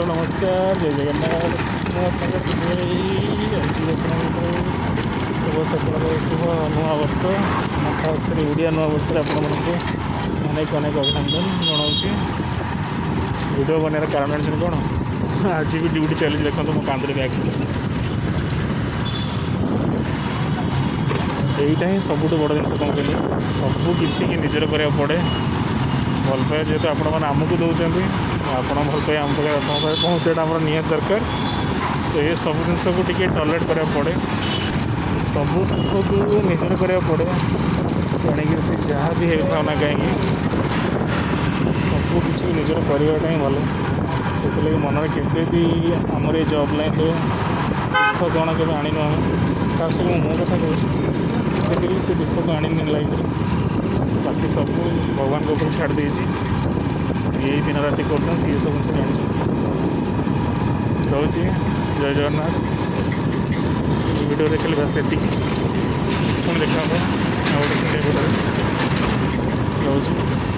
Hello नमस्कार जय जगन्नाथ शुभ सकाल शुभ नुआ वर्ष खास कर ओडिया नुआ वर्ष अनेक अनेक अभिनंदन जनाऊँ वीडियो बनार कारण कौन आज भी ड्यूटी चली देखो मो कांदे बैग यहीटा ही सबुठ बड़ जिन कौन कहते सबू किसी निजर करा पड़े भल पाए जेहेतु आपण मैंने आमको दौरान आप भल पाए आम पहुँचाटा आम निहत दरकार तो ये सब जिनस को टी टॉलरेट करा पड़े सबू सुख को निजर करा पड़े तेणुक सी जहाँ भी होता ना कहीं सबू किसी निजर करवाटा ही भल से मन के भी आमर ये जॉब लाइन दुख कौन के आनी आम खास मो कथा कहूँ से दुख को आनी लाइफ बाकी सब भगवान के ऊपर छाड़ देसी सी दिन राति कर सी सब जिन जान रोचे जय जगन्नाथ वीडियो देखिए बस ये पुणी देखा गोटे रोचे।